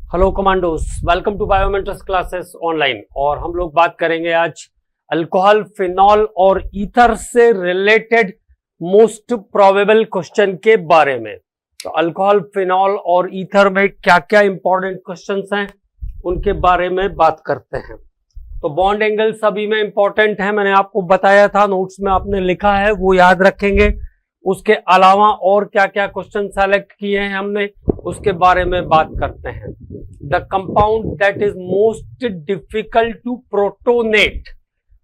Hello commandos, welcome to biometrics classes online. और हम लोग बात करेंगे आज अल्कोहल, फिनॉल और ईथर से रिलेटेड मोस्ट प्रोबेबल क्वेश्चन के बारे में। तो अल्कोहल, फिनॉल और ईथर में क्या क्या इंपॉर्टेंट क्वेश्चंस हैं उनके बारे में बात करते हैं। तो बॉन्ड एंगल सभी में इंपॉर्टेंट है, मैंने आपको बताया था, नोट्स में आपने लिखा है, वो याद रखेंगे। उसके अलावा और क्या क्या क्वेश्चन सेलेक्ट किए हैं हमने, उसके बारे में बात करते हैं। The compound that is most difficult to protonate,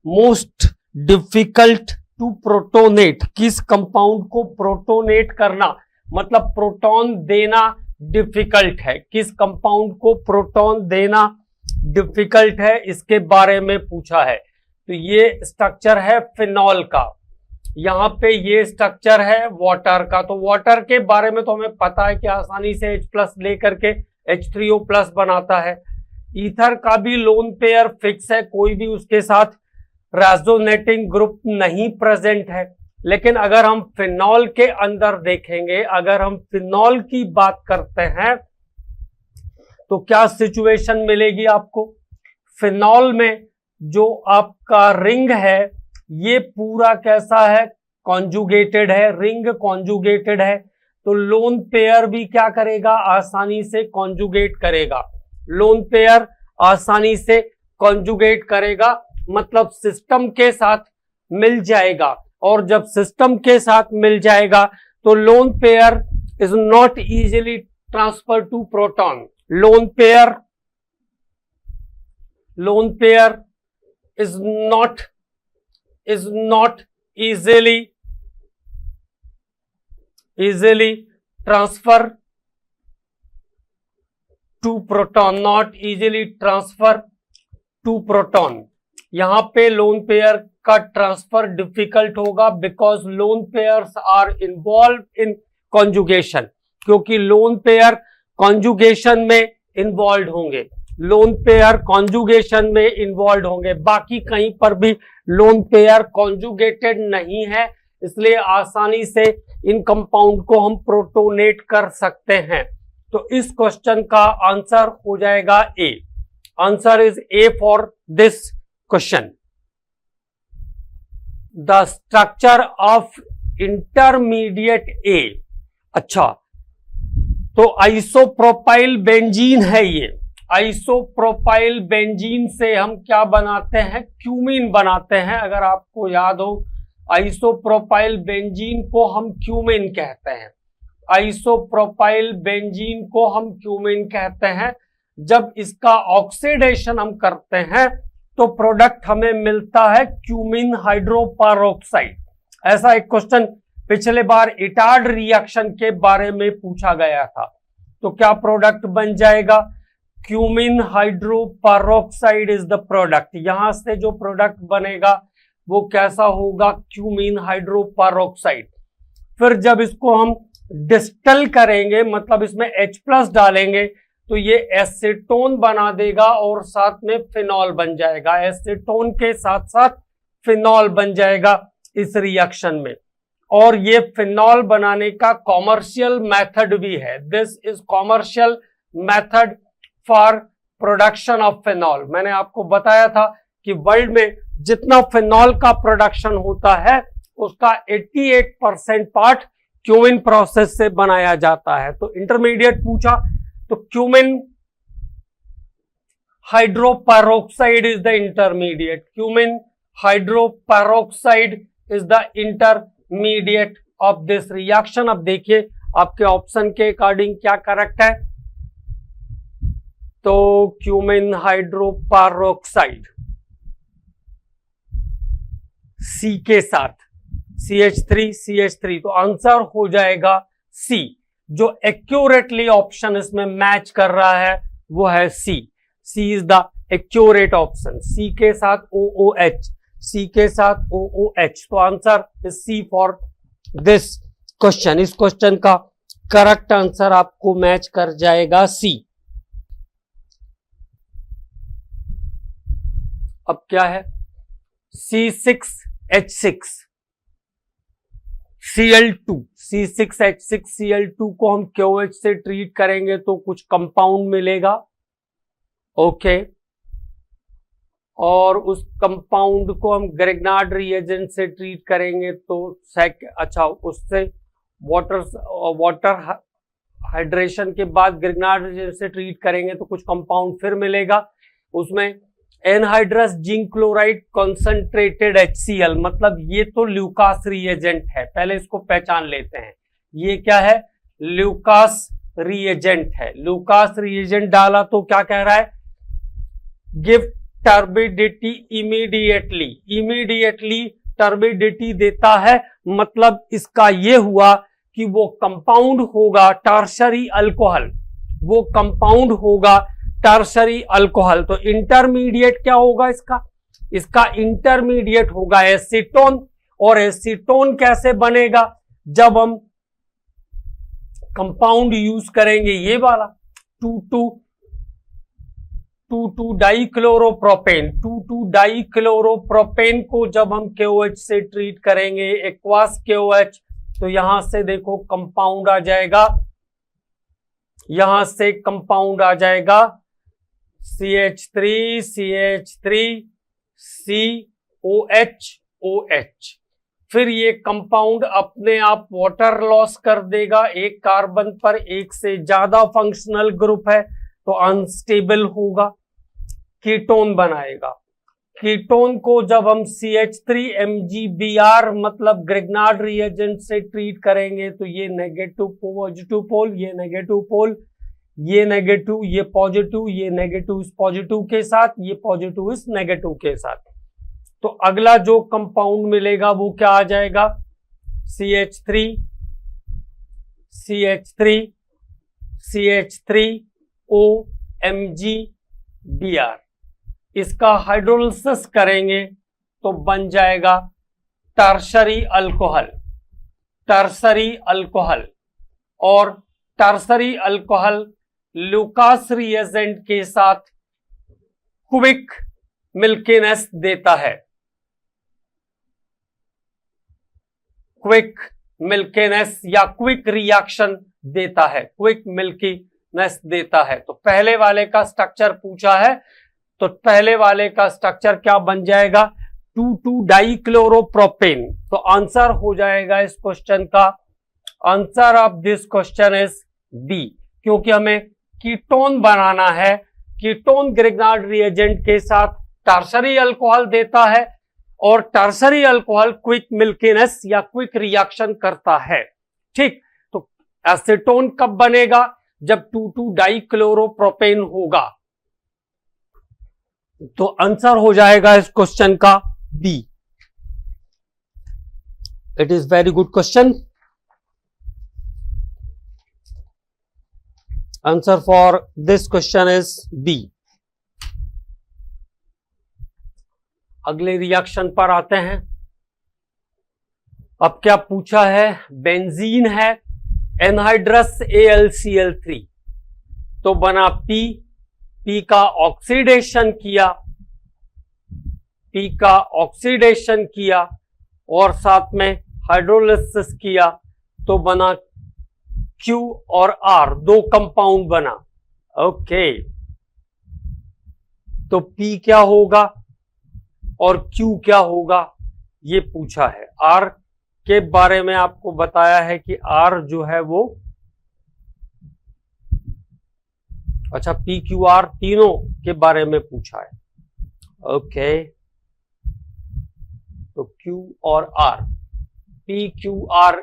most difficult to protonate, किस कंपाउंड को प्रोटोनेट करना मतलब प्रोटॉन देना डिफिकल्ट है, किस कंपाउंड को प्रोटॉन देना डिफिकल्ट है, इसके बारे में पूछा है। तो ये स्ट्रक्चर है फिनॉल का, यहां पे ये स्ट्रक्चर है वाटर का। तो वाटर के बारे में तो हमें पता है कि आसानी से H+ लेकर के H3O+ बनाता है। ईथर का भी लोन पेयर फिक्स है, कोई भी उसके साथ रेजोनेटिंग ग्रुप नहीं प्रेजेंट है। लेकिन अगर हम फिनॉल के अंदर देखेंगे, अगर हम फिनॉल की बात करते हैं तो क्या सिचुएशन मिलेगी आपको। फिनॉल में जो आपका रिंग है ये पूरा कैसा है, कॉन्जुगेटेड है, रिंग कॉन्जुगेटेड है। तो लोन पेयर भी क्या करेगा, आसानी से कॉन्जुगेट करेगा। लोन पेयर आसानी से कॉन्जुगेट करेगा मतलब सिस्टम के साथ मिल जाएगा। और जब सिस्टम के साथ मिल जाएगा तो lone pair is not easily transfer to proton. Lone pair is not easily transfer to proton, not easily transfer to proton। यहां पे लोन पेयर का ट्रांसफर डिफिकल्ट होगा because lone pairs are involve in conjugation, क्योंकि lone pair conjugation में involve होंगे, lone pair conjugation में involve होंगे। बाकी कहीं पर भी लोन पेयर कॉन्जुगेटेड नहीं है, इसलिए आसानी से इन कंपाउंड को हम प्रोटोनेट कर सकते हैं। तो इस क्वेश्चन का आंसर हो जाएगा A. Answer is A for this question. The structure of intermediate A. अच्छा, तो आइसोप्रोपाइल बेंजीन है ये। आइसोप्रोपाइल बेंजीन से हम क्या बनाते हैं, क्यूमीन बनाते हैं। अगर आपको याद हो, आइसोप्रोपाइल बेंजीन को हम क्यूमीन कहते हैं। आइसोप्रोपाइल बेंजीन को हम क्यूमीन कहते हैं। जब इसका ऑक्सीडेशन हम करते हैं तो प्रोडक्ट हमें मिलता है क्यूमीन हाइड्रोपेरोक्साइड। ऐसा एक क्वेश्चन पिछले बार इटार्ड रिएक्शन के बारे में पूछा गया था। तो क्या प्रोडक्ट बन जाएगा, cumene hydroperoxide is the product. यहां से जो प्रोडक्ट बनेगा वो कैसा होगा, क्यूमीन हाइड्रोपेरोक्साइड। फिर जब इसको हम डिस्टिल करेंगे मतलब इसमें H+ डालेंगे तो ये एसीटोन बना देगा और साथ में फिनॉल बन जाएगा। एसीटोन के साथ साथ फिनॉल बन जाएगा इस रिएक्शन में। और ये फिनॉल बनाने का कॉमर्शियल मेथड भी है। This is commercial method for production of phenol. मैंने आपको बताया था कि वर्ल्ड में जितना फिनॉल का प्रोडक्शन होता है उसका 88% पार्ट क्यूमीन प्रोसेस से बनाया जाता है। तो इंटरमीडिएट पूछा तो cumene hydroperoxide is the intermediate. Cumene hydroperoxide is the intermediate of this reaction. अब देखिए आपके ऑप्शन के अकॉर्डिंग क्या करेक्ट है। तो क्यूमीन हाइड्रोपेरोक्साइड सी के साथ CH3 तो आंसर हो जाएगा सी। जो एक्यूरेटली ऑप्शन इसमें मैच कर रहा है वो है C. C is the accurate option. C के साथ OOH, सी के साथ OOH। तो answer is C for this question. इस क्वेश्चन का करेक्ट आंसर आपको मैच कर जाएगा सी। अब क्या है, C6H6 Cl2, C6H6 Cl2 को हम KOH से ट्रीट करेंगे तो कुछ कंपाउंड मिलेगा। ओके। और उस कंपाउंड को हम ग्रिग्नार्ड रिएजेंट से ट्रीट करेंगे तो अच्छा, उससे वाटर हाइड्रेशन के बाद ग्रिग्नार्ड रिएजेंट से ट्रीट करेंगे तो कुछ कंपाउंड फिर मिलेगा। उसमें anhydrous zinc chloride concentrated HCl, मतलब ये तो ल्यूकास रिएजेंट है, पहले इसको पहचान लेते हैं। ये क्या है? ल्यूकास रिएजेंट है। ल्यूकास रिएजेंट डाला तो क्या कह रहा है? Give turbidity immediately, immediately turbidity देता है, मतलब इसका ये हुआ कि वो कंपाउंड होगा टर्शरी अल्कोहल, वो कंपाउंड होगा टर्शरी अल्कोहल। तो इंटरमीडिएट क्या होगा इसका? इसका इंटरमीडिएट होगा एसीटोन। और एसीटोन कैसे बनेगा? जब हम कंपाउंड यूज करेंगे ये वाला 2,2 डाइक्लोरोप्रोपेन, 2,2 डाइक्लोरोप्रोपेन को जब हम KOH से ट्रीट करेंगे, एक्वास KOH, तो यहां से देखो कंपाउंड आ जाएगा, यहां से कंपाउंड आ जाएगा CH3 CH3 COH OH। फिर ये कंपाउंड अपने आप वाटर लॉस कर देगा, एक कार्बन पर एक से ज्यादा फंक्शनल ग्रुप है तो अनस्टेबल होगा, कीटोन बनाएगा। कीटोन को जब हम CH3MgBr मतलब ग्रिग्नार्ड रिएजेंट से ट्रीट करेंगे तो ये नेगेटिव पॉजिटिव पोल, ये नेगेटिव पोल, ये नेगेटिव, ये पॉजिटिव, ये नेगेटिव इस पॉजिटिव के साथ, ये पॉजिटिव इस नेगेटिव के साथ। तो अगला जो कंपाउंड मिलेगा वो क्या आ जाएगा? CH3 CH3 CH3OMgBr। इसका हाइड्रोलिसिस करेंगे तो बन जाएगा टर्शरी अल्कोहल, टर्शरी अल्कोहल। और टर्शरी अल्कोहल ल्यूकास रिएजेंट के साथ क्विक मिल्कीनेस देता है, क्विक मिल्कीनेस या क्विक रिएक्शन देता है, क्विक मिल्कीनेस देता है। तो पहले वाले का स्ट्रक्चर पूछा है, तो पहले वाले का स्ट्रक्चर क्या बन जाएगा? 2,2 डाइक्लोरोप्रोपेन। तो आंसर हो जाएगा इस क्वेश्चन का, answer of this question is B, क्योंकि हमें कीटोन बनाना है। कीटोन ग्रिग्नार्ड रिएजेंट के साथ टर्शरी अल्कोहल देता है और टर्शरी अल्कोहल क्विक मिल्कीनेस या क्विक रिएक्शन करता है। ठीक, तो एसीटोन कब बनेगा? जब 2,2 डाइक्लोरोप्रोपेन होगा। तो आंसर हो जाएगा इस क्वेश्चन का B. It is very good question. Answer for this question is B. अगले रिएक्शन पर आते हैं। अब क्या पूछा है? बेंजीन है, एनहाइड्रस AlCl3, तो बना P, P का ऑक्सीडेशन किया, P का ऑक्सीडेशन किया और साथ में हाइड्रोलिसिस किया तो बना Q और R, दो कंपाउंड बना। ओके, तो P क्या होगा और Q क्या होगा ये पूछा है। R के बारे में आपको बताया है कि R जो है वो, अच्छा PQR तीनों के बारे में पूछा है। ओके, तो Q और R, PQR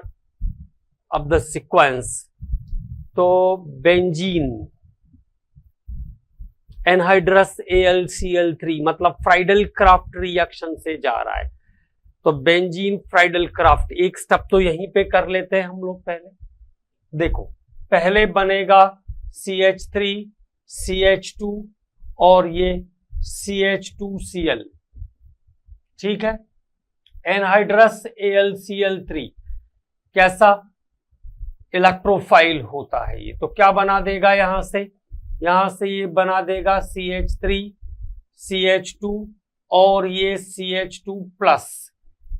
of the sequence. तो बेंजीन एनहाइड्रस AlCl3 मतलब फ्राइडल क्राफ्ट रिएक्शन से जा रहा है। तो बेंजीन फ्राइडल क्राफ्ट, एक स्टेप तो यहीं पे कर लेते हैं हम लोग। पहले देखो, पहले बनेगा CH3 CH2 और ये CH2Cl, ठीक है। एनहाइड्रस AlCl3 कैसा इलेक्ट्रोफाइल होता है ये, तो क्या बना देगा यहां से ये बना देगा CH3 CH2 और ये CH2 प्लस,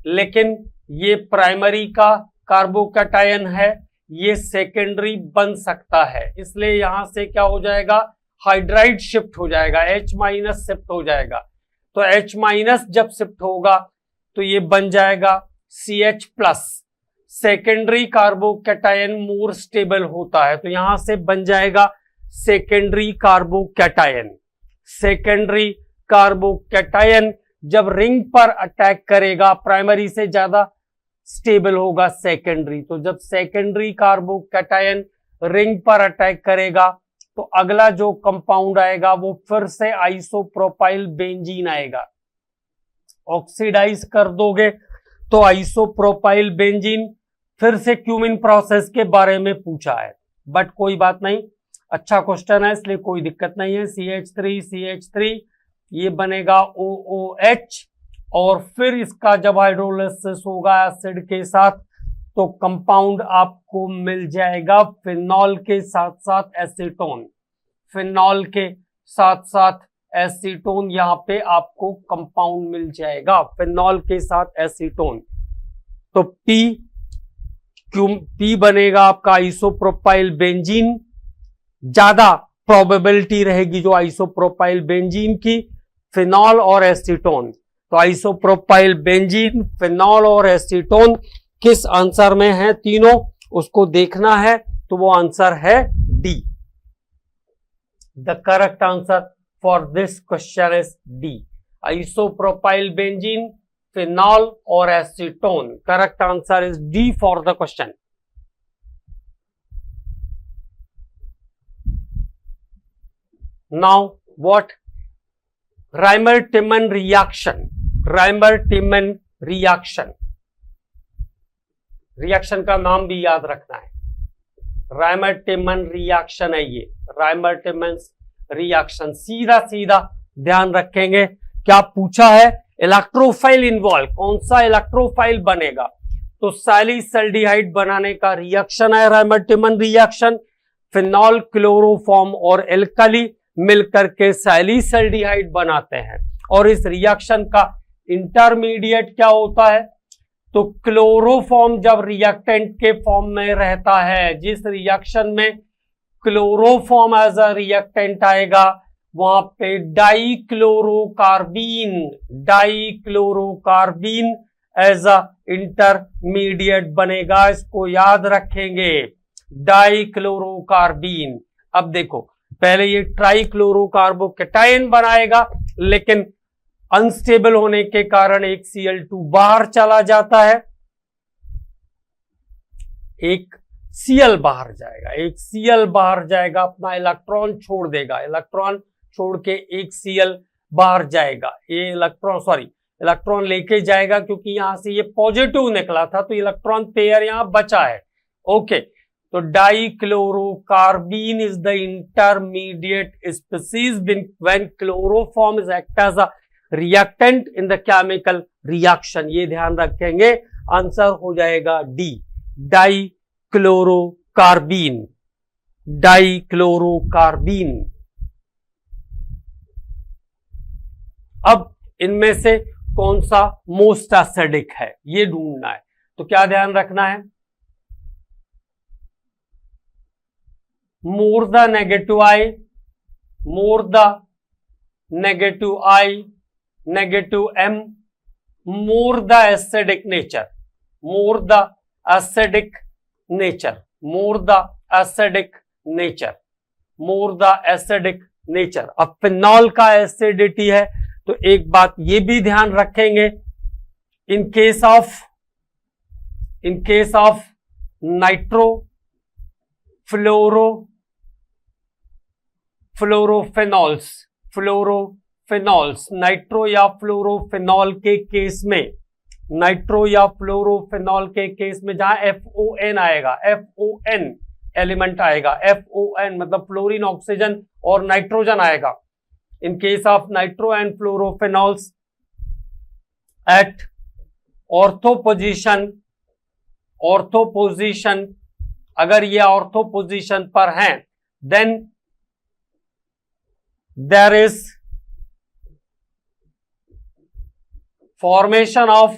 लेकिन ये प्राइमरी का कार्बोकैटायन है, ये सेकेंडरी बन सकता है, इसलिए यहां से क्या हो जाएगा? हाइड्राइड शिफ्ट हो जाएगा, H माइनस शिफ्ट हो जाएगा। तो H माइनस जब शिफ्ट होगा तो ये बन जाएगा CH plus. Secondary carbocation more stable होता है, तो यहां से बन जाएगा सेकेंडरी कार्बोकैटायन। सेकेंडरी कार्बोकैटायन जब रिंग पर अटैक करेगा प्राइमरी से ज्यादा स्टेबल होगा सेकेंडरी। तो जब सेकेंडरी कार्बोकैटायन रिंग पर अटैक करेगा तो अगला जो कंपाउंड आएगा वो फिर से आइसोप्रोपाइल बेंजीन आएगा। ऑक्सीडाइज कर दोगे तो आइसोप्रोपाइल बेंजीन। फिर से क्यूमिन प्रोसेस के बारे में पूछा है, बट कोई बात नहीं, अच्छा क्वेश्चन है इसलिए कोई दिक्कत नहीं है। CH3 ये बनेगा OOH और फिर इसका जब हाइड्रोलिसिस होगा एसिड के साथ तो कंपाउंड आपको मिल जाएगा फिनॉल के साथ साथ एसीटोन। फिनॉल के साथ साथ एसीटोन, यहां पे आपको कंपाउंड मिल जाएगा फिनॉल के साथ एसीटोन। तो P बनेगा आपका आइसोप्रोपाइल बेंजीन। ज्यादा प्रोबेबिलिटी रहेगी जो आइसोप्रोपाइल बेंजीन की, फिनॉल और एसीटोन। तो आइसोप्रोपाइल बेंजीन, फिनॉल और एसीटोन किस आंसर में है तीनों, उसको देखना है। तो वो आंसर है D. The correct answer for this question is D, isopropyl benzene, phenol और acetone. Correct answer is D for the question. Now what? Reimer Tiemann reaction. Reimer Tiemann reaction, reaction का नाम भी याद रखना है। राइमर-टिमन रिएक्शन है ये, राइमर-टिमन रिएक्शन। सीधा सीधा ध्यान रखेंगे। क्या पूछा है? इलेक्ट्रोफाइल इन्वॉल्व, कौन सा इलेक्ट्रोफाइल बनेगा? तो सैलिसल्डिहाइड बनाने का रिएक्शन है राइमर-टिमन रिएक्शन। फिनॉल, क्लोरोफॉर्म और एल्कली मिलकर के सैलिसल्डिहाइड बनाते हैं। और इस रिएक्शन का इंटरमीडिएट क्या होता है? तो क्लोरोफॉर्म जब रिएक्टेंट के फॉर्म में रहता है, जिस रिएक्शन में क्लोरोफॉर्म एज अ रिएक्टेंट आएगा वहां पे डाइक्लोरोकार्बीन, डाइक्लोरोकार्बीन एज अ इंटरमीडिएट बनेगा। इसको याद रखेंगे, डाइक्लोरोकार्बीन। अब देखो, पहले ये ट्राइक्लोरोकार्बोकैटायन बनाएगा, लेकिन अनस्टेबल होने के कारण एक Cl2 बाहर चला जाता है, एक Cl बाहर जाएगा, एक Cl बाहर जाएगा, अपना इलेक्ट्रॉन छोड़ देगा, इलेक्ट्रॉन छोड़ के एक Cl बाहर जाएगा। ये इलेक्ट्रॉन लेके जाएगा क्योंकि यहां से ये पॉजिटिव निकला था तो इलेक्ट्रॉन पेयर यहां बचा है। ओके, तो dichlorocarbene is the intermediate species when chloroform is act as a reactant in the chemical reaction. ये ध्यान रखेंगे, आंसर हो जाएगा डी, डाइक्लोरोकार्बीन, डाइक्लोरोकार्बीन। अब इनमें से कौन सा मोस्ट एसिडिक है ये ढूंढना है। तो क्या ध्यान रखना है? More the negative I, more the negative I, negative M, more the acidic nature, more the acidic nature, more the acidic nature, more the acidic nature. अब फिनॉल का एसिडिटी है तो एक बात ये भी ध्यान रखेंगे, in case of nitro fluorophenols, nitro या फ्लोरोफेनॉल के केस में, नाइट्रो या फ्लोरोफेनॉल के केस में जहां FON आएगा, FON एलिमेंट आएगा, FON मतलब फ्लोरीन, ऑक्सीजन और नाइट्रोजन आएगा। In case of nitro and fluorophenols at ortho position, अगर ये ऑर्थो पोजीशन पर हैं, then there is formation of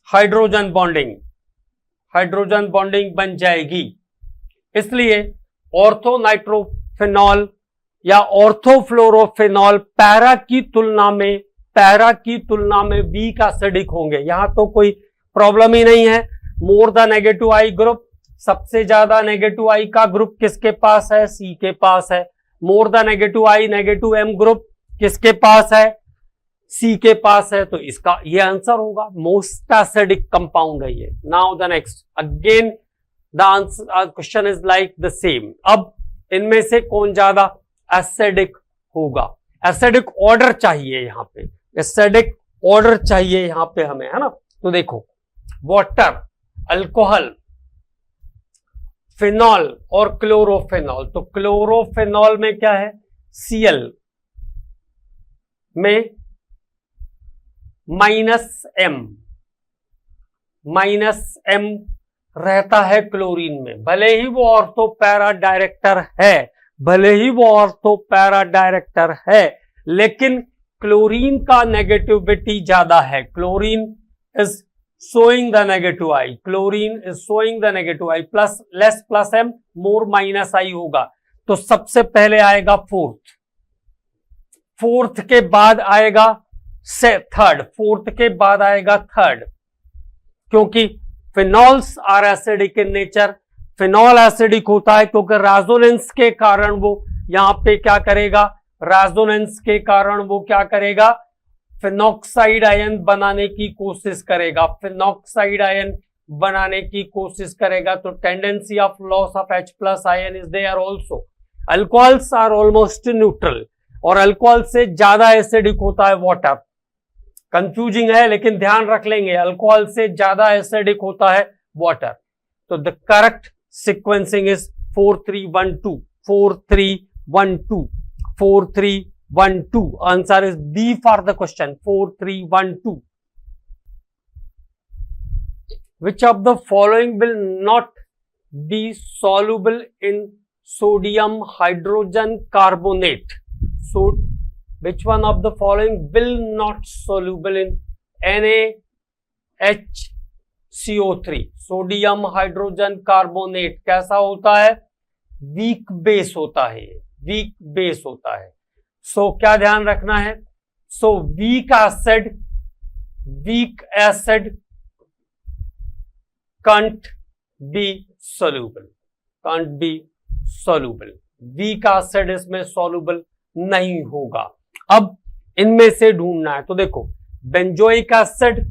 hydrogen bonding, hydrogen bonding बन जाएगी। इसलिए ऑर्थो नाइट्रोफिनॉल या ऑर्थोफ्लोरोफिनॉल पैरा की तुलना में वीक एसिडिक होंगे। यहां तो कोई प्रॉब्लम ही नहीं है। More the negative I group, सबसे ज्यादा नेगेटिव आई का ग्रुप किसके पास है? सी के पास है। More the negative I negative M group किसके पास है? सी के पास है। तो इसका ये आंसर होगा, मोस्ट एसिडिक कंपाउंड है ये। Now the next, again the answer question is like the same. अब इनमें से कौन ज्यादा एसिडिक होगा? एसिडिक ऑर्डर चाहिए यहां पे, एसिडिक ऑर्डर चाहिए यहां पे हमें, है ना। तो देखो, वाटर, अल्कोहल, फिनॉल और क्लोरोफिनॉल। तो क्लोरोफिनॉल में क्या है? Cl में माइनस एम रहता है क्लोरीन में। भले ही वो ऑर्थो पैरा डायरेक्टर है, लेकिन क्लोरीन का नेगेटिविटी ज्यादा है। Chlorine is showing the negative I, chlorine is showing the negative I, plus less plus M, more minus I होगा। तो सबसे पहले आएगा फोर्थ के बाद आएगा थर्ड, फोर्थ के बाद आएगा थर्ड, क्योंकि phenols are acidic in nature. Phenol acidic होता है क्योंकि रेजोनेंस के कारण वो यहां पे क्या करेगा? रेजोनेंस के कारण वो क्या करेगा? फिनॉक्साइड आयन बनाने की कोशिश करेगा। तो tendency of loss of H plus ion is there also. Alcohols are almost neutral, और अल्कोहल से ज्यादा एसिडिक होता है वाटर। कंफ्यूजिंग है लेकिन ध्यान रख लेंगे, अल्कोहल से ज्यादा एसिडिक होता है वाटर। तो the correct sequencing is 4-3-1-2, 4-3-1-2, 4-3-1-2. Answer is B for the question, 4-3-1-2. Which of the following will not be soluble in sodium hydrogen carbonate? So, which one of the following will not soluble in NaHCO3? Sodium hydrogen carbonate कैसा होता है? Weak base होता है, सो क्या ध्यान रखना है? So weak acid can't be soluble, weak acid इसमें soluble नहीं होगा। अब इनमें से ढूंढना है। तो देखो, बेंजोइक एसिड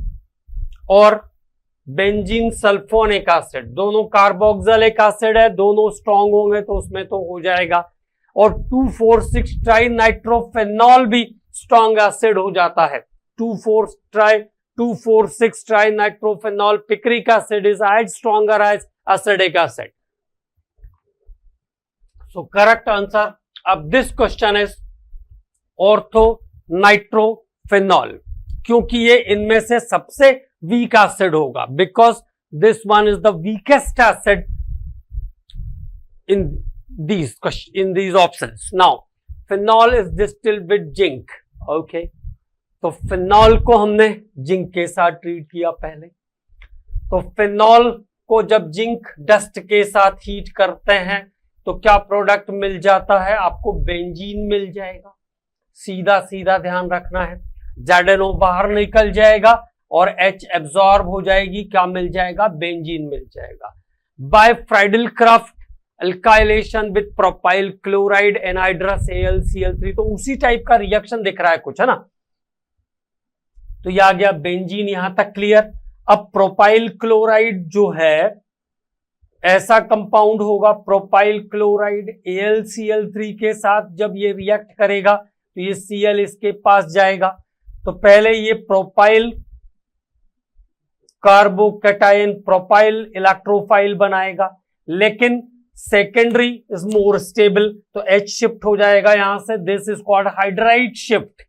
और बेंजीन सल्फोनिक एसिड दोनों कार्बोक्सिलिक एसिड है, दोनों स्ट्रांग होंगे तो उसमें तो हो जाएगा। और 2,4,6 ट्राई नाइट्रोफेनॉल भी स्ट्रांग एसिड हो जाता है। 2,4,6 tri nitrophenol picric acid is as stronger as acidic acid. So correct answer अब this question is ortho nitrophenol, क्योंकि ये इनमें से सबसे वीक एसिड होगा, because this one is the weakest acid in these options. Now phenol is distilled with zinc. Okay, तो phenol को हमने जिंक के साथ ट्रीट किया पहले। तो फिनॉल को जब जिंक डस्ट के साथ हीट करते हैं तो क्या प्रोडक्ट मिल जाता है आपको? बेंजीन मिल जाएगा। सीधा सीधा ध्यान रखना है, ZNO बाहर निकल जाएगा और H एब्जॉर्ब हो जाएगी, क्या मिल जाएगा? बेंजीन मिल जाएगा। By Friedel Crafts alkylation with propyl chloride anhydrous AlCl3, तो उसी टाइप का रिएक्शन दिख रहा है कुछ, है ना। तो ये आ गया बेंजीन, यहां तक क्लियर। अब प्रोपाइल क्लोराइड जो है ऐसा कंपाउंड होगा, प्रोपाइल क्लोराइड AlCl3 के साथ जब ये रिएक्ट करेगा तो ये Cl इसके पास जाएगा। तो पहले ये प्रोपाइल कार्बोकैटायन प्रोपाइल इलेक्ट्रोफाइल बनाएगा, लेकिन सेकेंडरी इज मोर स्टेबल, तो H शिफ्ट हो जाएगा यहां से। This is called hydride shift.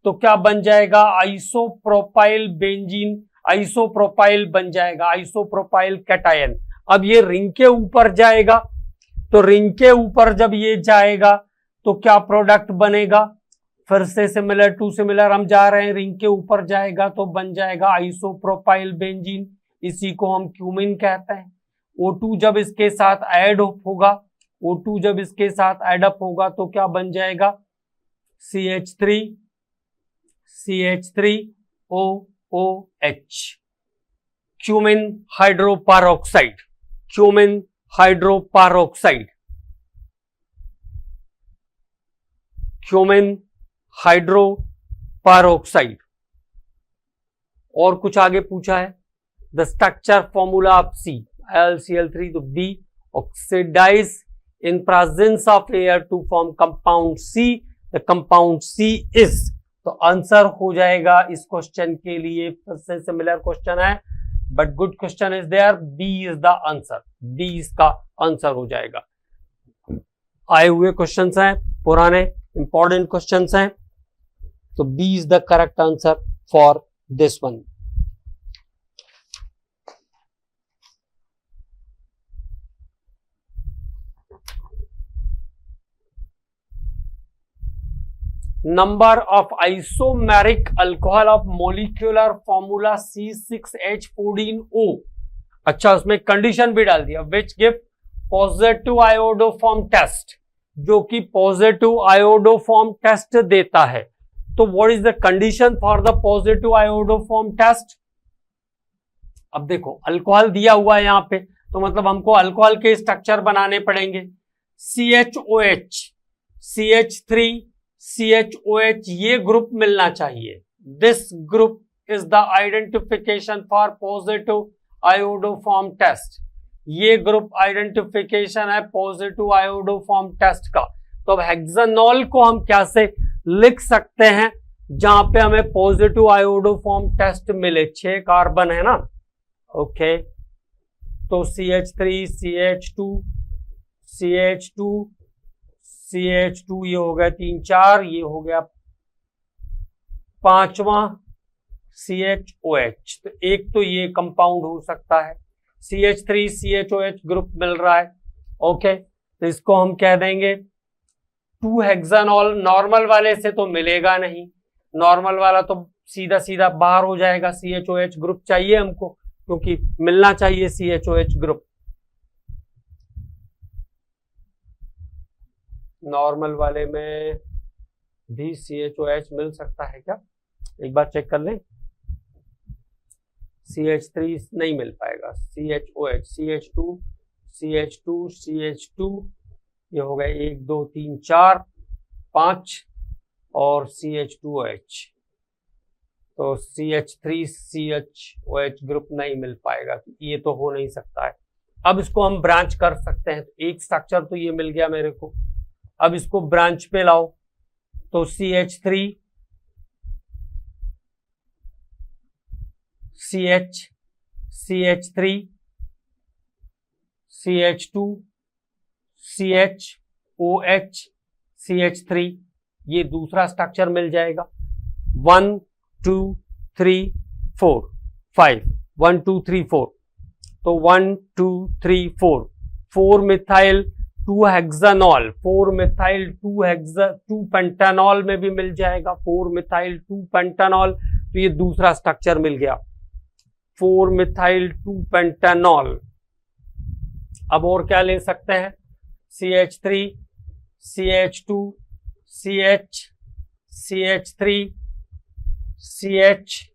तो क्या बन जाएगा? आइसोप्रोपाइल बेंजीन, आइसोप्रोपाइल बन जाएगा, आइसोप्रोपाइल कैटायन। अब ये रिंग के ऊपर जाएगा, तो रिंग के ऊपर जब ये जाएगा तो क्या प्रोडक्ट बनेगा? फिर से सिमिलर टू सिमिलर हम जा रहे हैं, रिंग के ऊपर जाएगा तो बन जाएगा आइसोप्रोपाइल बेंजीन, इसी को हम क्यूमिन कहते हैं। O2 जब इसके साथ ऐड होगा O2 जब इसके साथ एडअप होगा तो क्या बन जाएगा, CH3OOH, क्यूमिन हाइड्रोपारोक्साइड, क्यूमिन हाइड्रोपारोक्साइड, क्यूमिन हाइड्रोपारोक्साइड। और कुछ आगे पूछा है, the structure formula of ClCl3, तो B oxidise in presence of air to form compound C, the compound C is, तो आंसर हो जाएगा इस क्वेश्चन के लिए, फिर से सिमिलर क्वेश्चन है but good question is there, B is the answer, B इसका आंसर हो जाएगा। आए हुए क्वेश्चंस हैं, पुराने इंपॉर्टेंट क्वेश्चंस हैं, तो B is the correct answer for this one. Number of isomeric alcohol of molecular formula C6H14O। अच्छा, उसमें कंडीशन भी डाल दिया, which give positive iodoform test, जो कि पॉजिटिव आयोडोफॉर्म टेस्ट देता है। तो what is the condition for the positive iodoform test? अब देखो अल्कोहल दिया हुआ है यहां पे, तो मतलब हमको अल्कोहल के स्ट्रक्चर बनाने पड़ेंगे। CHOH, CH3, CHOH, ये ग्रुप मिलना चाहिए। This group is the identification for positive iodoform test. ये ग्रुप आइडेंटिफिकेशन है पॉजिटिव आयोडोफॉर्म टेस्ट का। तो अब हेक्सानॉल को हम कैसे लिख सकते हैं जहां पे हमें पॉजिटिव आयोडोफॉर्म टेस्ट मिले? 6 कार्बन है ना, ओके। तो CH3, CH2, CH2, CH2, ये हो गया 3 4, ये हो गया 5वां CHOH। तो एक तो ये कंपाउंड हो सकता है, CH3 CHOH ग्रुप मिल रहा है, ओके। तो इसको हम कह देंगे 2 हेक्सानॉल। नॉर्मल वाले से तो मिलेगा नहीं, नॉर्मल वाला तो सीधा सीधा बाहर हो जाएगा। CHOH ग्रुप चाहिए हमको, क्योंकि मिलना चाहिए CHOH ग्रुप। नॉर्मल वाले में भी CHOH मिल सकता है क्या? एक बार चेक कर लें। CH3 नहीं मिल पाएगा, CHOH, CH2, CH2, CH2, ये हो गए 1 2 3 4 5 और CH2OH। तो CH3 CHOH ग्रुप नहीं मिल पाएगा, ये तो हो नहीं सकता है। अब इसको हम ब्रांच कर सकते हैं। तो एक स्ट्रक्चर तो ये मिल गया मेरे को, अब इसको ब्रांच पे लाओ। तो CH3 CH, CH3 CH2 CHOH CH3, ये दूसरा स्ट्रक्चर मिल जाएगा। 1 2 3 4 5, 1 2 3 4, तो 1 2 3 4, 4 मिथाइल 2 हेक्सानॉल, 4 मिथाइल 2 पेंटानॉल में भी मिल जाएगा, 4 मिथाइल 2 पेंटानॉल। तो ये दूसरा स्ट्रक्चर मिल गया, 4 मिथाइल 2 पेंटानॉल। अब और क्या ले सकते हैं? CH3 CH2 CH, CH3 CHOH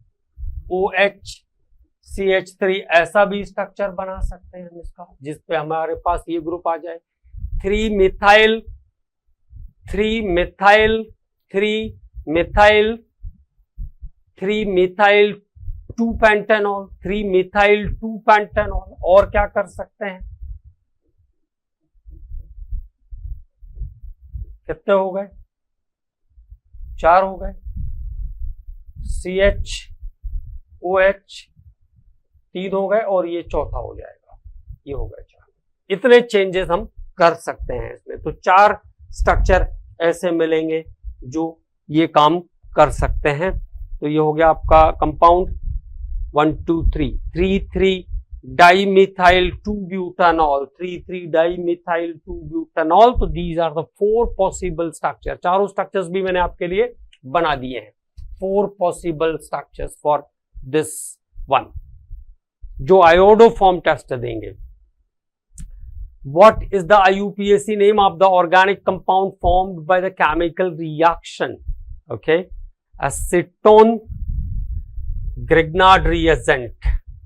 CH3, ऐसा भी स्ट्रक्चर बना सकते हैं हम इसका, जिसपे हमारे पास ये ग्रुप आ जाए। 3 methyl 3 methyl 3 methyl 3 methyl 2 पेंटानॉल, 3 methyl 2 पेंटानॉल। और क्या कर सकते हैं? कितने हो गए? 4 हो गए। CHOH 3 हो गए और ये चौथा हो जाएगा, ये हो गए 4। इतने चेंजेस हम कर सकते हैं इसमें। तो 4 स्ट्रक्चर ऐसे मिलेंगे जो ये काम कर सकते हैं। तो ये हो गया आपका compound 1 2 3 3 3 dimethyl 2 butanol, 3 3 dimethyl 2 butanol. तो these are the 4 possible structure. चारों स्ट्रक्चर्स भी मैंने आपके लिए बना दिए हैं, 4 possible structures for this one, जो आयोडोफॉर्म टेस्ट देंगे। What is the IUPAC name of the organic compound formed by the chemical reaction? Okay, acetone Grignard reagent,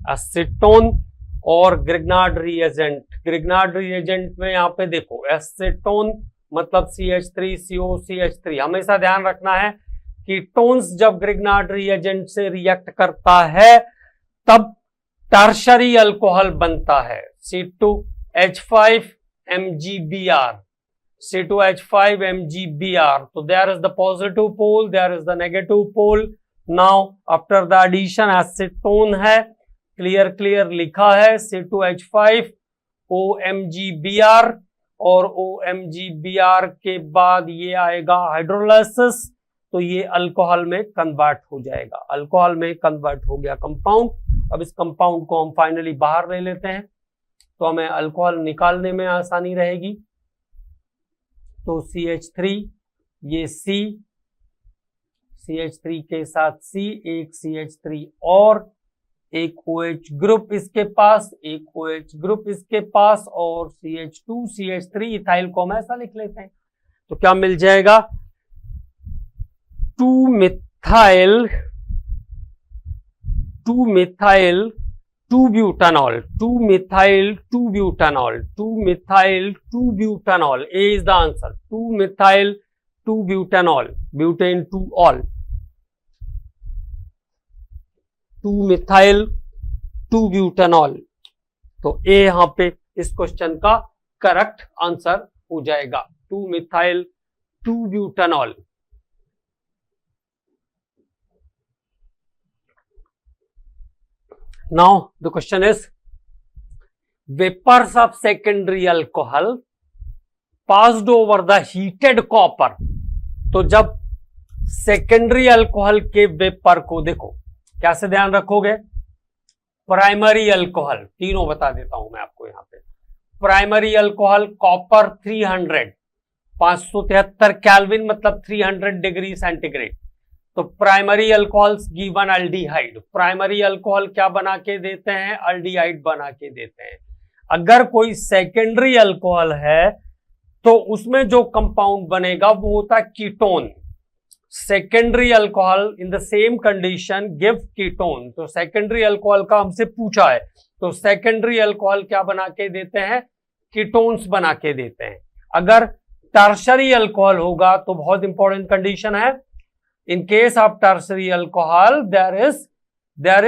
acetone और Grignard reagent. Grignard reagent में यहाँ पे देखो acetone मतलब CH3COCH3. हमेशा ध्यान रखना है कि टोन्स जब Grignard reagent से रिएक्ट करता है तब टर्शरी अल्कोहल बनता है C2H5MgBr. C2H5MgBr. So there is the positive pole, there is the negative pole. Now after the addition acetone है, clear लिखा है C2H5OMgBr और OMgBr के बाद ये आएगा हाइड्रोलाइसिस, तो ये अल्कोहल में कन्वर्ट हो जाएगा. अल्कोहल में कन्वर्ट हो गया कंपाउंड. अब इस कंपाउंड को हम फाइनली बाहर ले लेते हैं तो हमें अल्कोहल निकालने में आसानी रहेगी. तो CH3 ये C, CH3 के साथ C, एक CH3 और एक OH ग्रुप इसके पास, एक OH ग्रुप इसके पास और CH2 CH3 इथाइल को हम ऐसा लिख लेते हैं. तो क्या मिल जाएगा 2-methyl 2-butanol. 2-methyl 2-butanol. A is the answer. 2-methyl 2-butanol. Butane 2-ol. 2-methyl 2-butanol. तो A यहां पे इस क्वेश्चन का करेक्ट आंसर हो जाएगा. 2-methyl 2-butanol. Now the question is, vapors of secondary alcohol passed over the heated copper. तो जब secondary alcohol के वेपर को देखो कैसे ध्यान रखोगे, प्राइमरी अल्कोहल तीनों बता देता हूं मैं आपको यहां पे. प्राइमरी अल्कोहल कॉपर 300 573 केल्विन मतलब 300 डिग्री सेंटीग्रेड. तो primary alcohols given aldehyde. Primary alcohol क्या बना के देते हैं, अल्डिहाइड बना के देते हैं. अगर कोई सेकेंडरी अल्कोहल है तो उसमें जो कंपाउंड बनेगा वो होता है ketone. Secondary alcohol in the same condition give ketone. तो सेकेंडरी अल्कोहल का हमसे पूछा है, तो सेकेंडरी अल्कोहल क्या बना के देते हैं, कीटोन्स बना के देते हैं. अगर टर्शरी अल्कोहल होगा तो बहुत इंपॉर्टेंट कंडीशन है, in case of tertiary alcohol there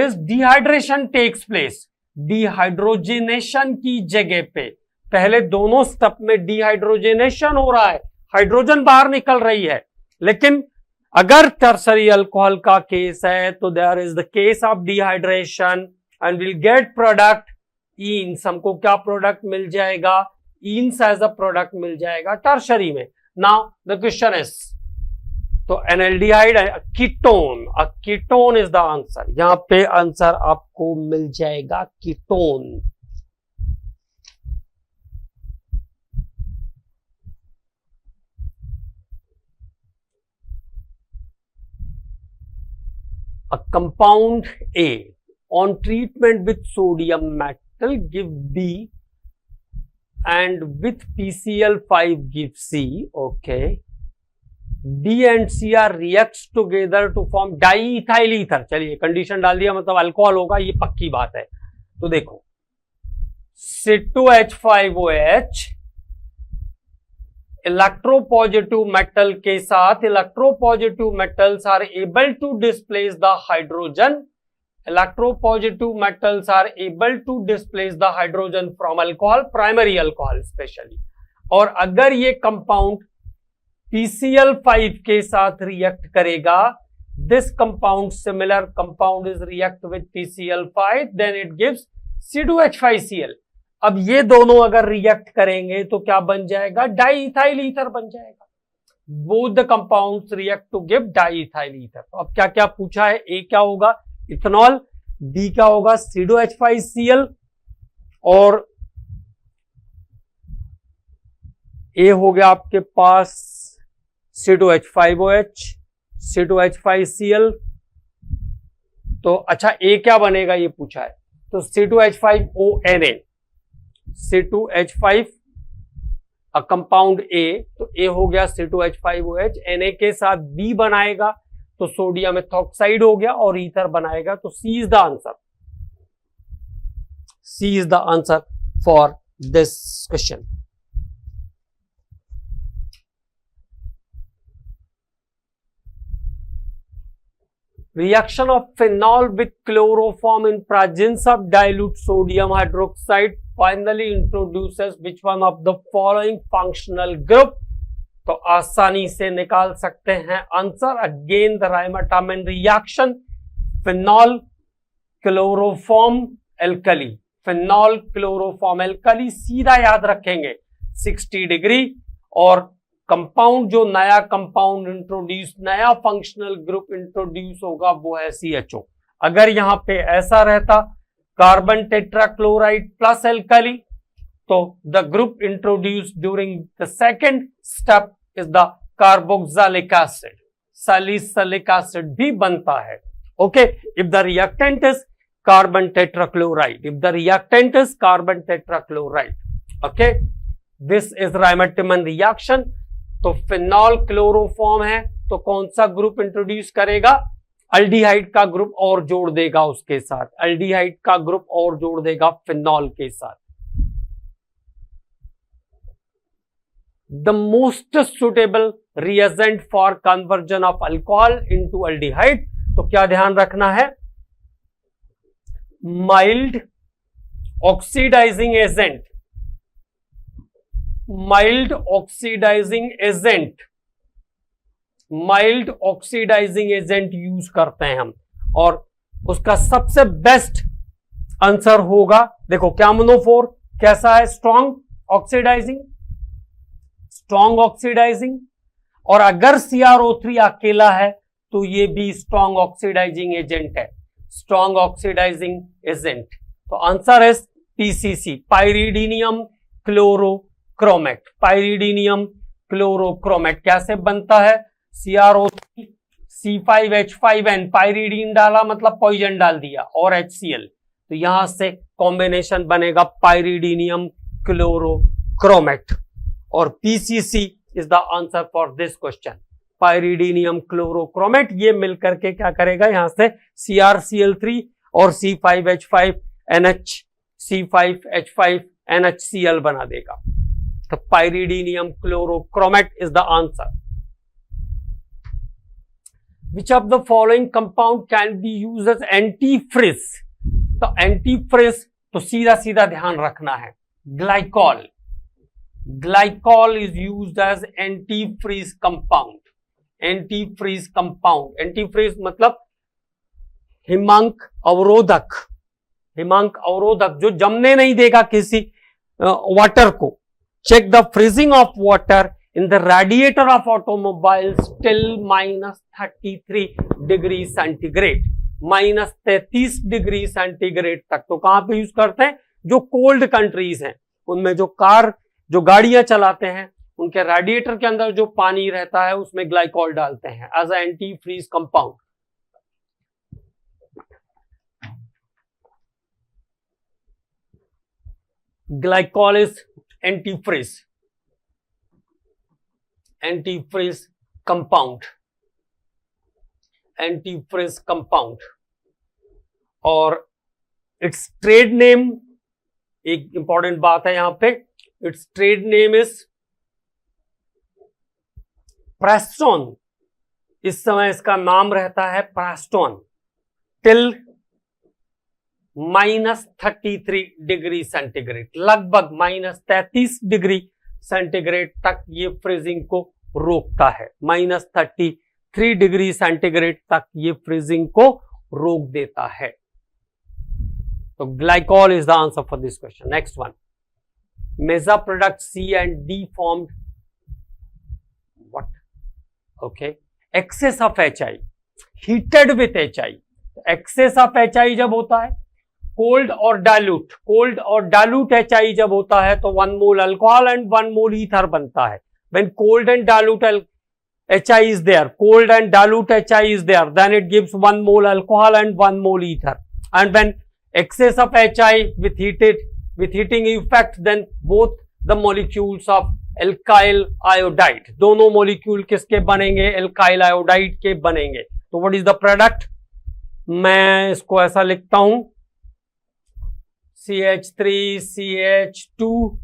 is dehydration takes place. Dehydrogenation की जगह पे पहले दोनों स्टेप में डिहाइड्रोजनेशन हो रहा है, हाइड्रोजन बाहर निकल रही है. लेकिन अगर टर्शरी अल्कोहल का केस है तो there is the case of dehydration and will get product ईन्स. हमको क्या प्रोडक्ट मिल जाएगा, ईन्स एज अ प्रोडक्ट मिल जाएगा टर्शरी में. नाउ द क्वेश्चन इज, तो an aldehyde ketone, ketone is the answer. यहां पे आंसर आपको मिल जाएगा ketone. A compound A on treatment with sodium metal give B and with PCl5 give C. Okay. D and C are reacts together to form diethyl ether. चलिए condition डाल दिया, मतलब alcohol होगा, ये पक्की बात है. तो देखो C2H5OH इलेक्ट्रोपॉजिटिव मेटल के साथ, electropositive metals are able to displace the hydrogen. Electropositive metals are able to displace the hydrogen from alcohol, primary alcohol specially. और अगर ये कंपाउंड PCl5 के साथ रिएक्ट करेगा, this compound similar compound is react with PCl5 then it gives C2H5Cl. अब ये दोनों अगर रिएक्ट करेंगे तो क्या बन जाएगा, डाईइथाइल ईथर बन जाएगा. Both the compounds react to give diethyl ether. तो अब क्या क्या पूछा है, ए क्या होगा इथेनॉल, बी क्या होगा C2H5Cl और ए हो गया आपके पास C2H5OH C2H5Cl. तो अच्छा ए क्या बनेगा ये पूछा है, तो C2H5ONA C2H5 a compound A, तो ए हो गया C2H5OH, Na के साथ B बनाएगा तो सोडियम एथॉक्साइड हो गया और ईथर बनाएगा, तो C is the answer. C is the answer for this question. Reaction of phenol with chloroform in presence of dilute sodium hydroxide finally introduces which one of the following functional group? तो आसानी से निकाल सकते हैं answer. Again the Reimer Tiemann reaction, phenol chloroform alkali, phenol chloroform alkali सीधा याद रखेंगे 60 degree, और कंपाउंड जो नया कंपाउंड इंट्रोड्यूस, नया फंक्शनल ग्रुप इंट्रोड्यूस होगा वो है CHO. अगर यहां पे ऐसा रहता कार्बन टेट्राक्लोराइड प्लस एल्कली, तो the group introduced during the second step is the carboxylic acid, salicylic acid भी बनता है. Okay, if the reactant is carbon tetrachloride, if the reactant is carbon tetrachloride. Okay, this is Riemann reaction. तो phenol chloroform है तो कौन सा group introduce करेगा? Aldehyde का ग्रुप और जोड़ देगा उसके साथ, अल्डिहाइड का ग्रुप और जोड़ देगा फिनॉल के साथ. The most suitable reagent for conversion of alcohol into aldehyde, तो क्या ध्यान रखना है? Mild oxidising agent, mild oxidising agent, mild oxidising agent use करते हैं हम, और उसका सबसे बेस्ट आंसर होगा, देखो कैमनोफोर कैसा है? स्ट्रॉन्ग ऑक्सीडाइजिंग, स्ट्रॉन्ग ऑक्सीडाइजिंग, और अगर CrO3 अकेला है तो ये भी स्ट्रॉन्ग ऑक्सीडाइजिंग एजेंट है, स्ट्रॉन्ग ऑक्सीडाइजिंग एजेंट. तो आंसर है PCC, पाइरिडीनियम क्लोरोक्रोमेट. पाइरिडीनियम क्लोरोक्रोमेट कैसे बनता है? CrO3 C5H5N, पाइरिडीन डाला मतलब पॉइजन डाल दिया, और HCl, तो यहां से कॉम्बिनेशन बनेगा पाइरिडीनियम क्लोरोक्रोमेट, और PCC is the answer for this question. Pyridinium chlorochromate ये मिलकर के क्या करेगा? यहां से CrCl3 और C5H5NH, C5H5NHCl बना देगा. तो pyridinium chlorochromate is the answer. Which of the following compound can be used as antifreeze? तो एंटीफ्रीज तो सीधा सीधा ध्यान रखना है, glycol. Glycol is used as antifreeze compound. Antifreeze compound, antifreeze मतलब हिमांक अवरोधक, हिमांक अवरोधक जो जमने नहीं देगा किसी वाटर को. Check the freezing of water in the radiator of automobiles till -33 degree centigrade, -33 degree centigrade तक. तो कहां पे यूज करते हैं? जो कोल्ड कंट्रीज हैं उनमें जो गाड़ियां चलाते हैं उनके रेडिएटर के अंदर जो पानी रहता है उसमें ग्लाइकॉल डालते हैं as a antifreeze compound. Glycol is antifreeze, antifreeze compound, antifreeze compound. और इट्स ट्रेड नेम, एक इंपॉर्टेंट बात है यहां पे, it's trade name is Prestone. इस समय इसका नाम रहता है प्रेस्टोन. टिल -33 डिग्री सेंटीग्रेड, लगभग -33 डिग्री सेंटीग्रेड तक ये फ्रीजिंग को रोकता है. -33 डिग्री सेंटीग्रेड तक ये फ्रीजिंग को रोक देता है. तो glycol is the answer for this question. Next one, Meja product C and D formed what? Okay, excess of HI heated with HI. excess of HI जब होता है, कोल्ड और डाइल्यूट, कोल्ड और डाइल्यूट HI जब होता है तो 1 मोल alcohol and 1 mole ether बनता है. When cold and dilute HI is there, cold and dilute HI is there, then it gives 1 mole alcohol and 1 mole ether. And when excess of HI with heating effect, then both the molecules of alkyl iodide. दोनों molecule किसके बनेंगे? Alkyl iodide के बनेंगे। तो what is the product? मैं इसको ऐसा लिखता हूं, CH3CH2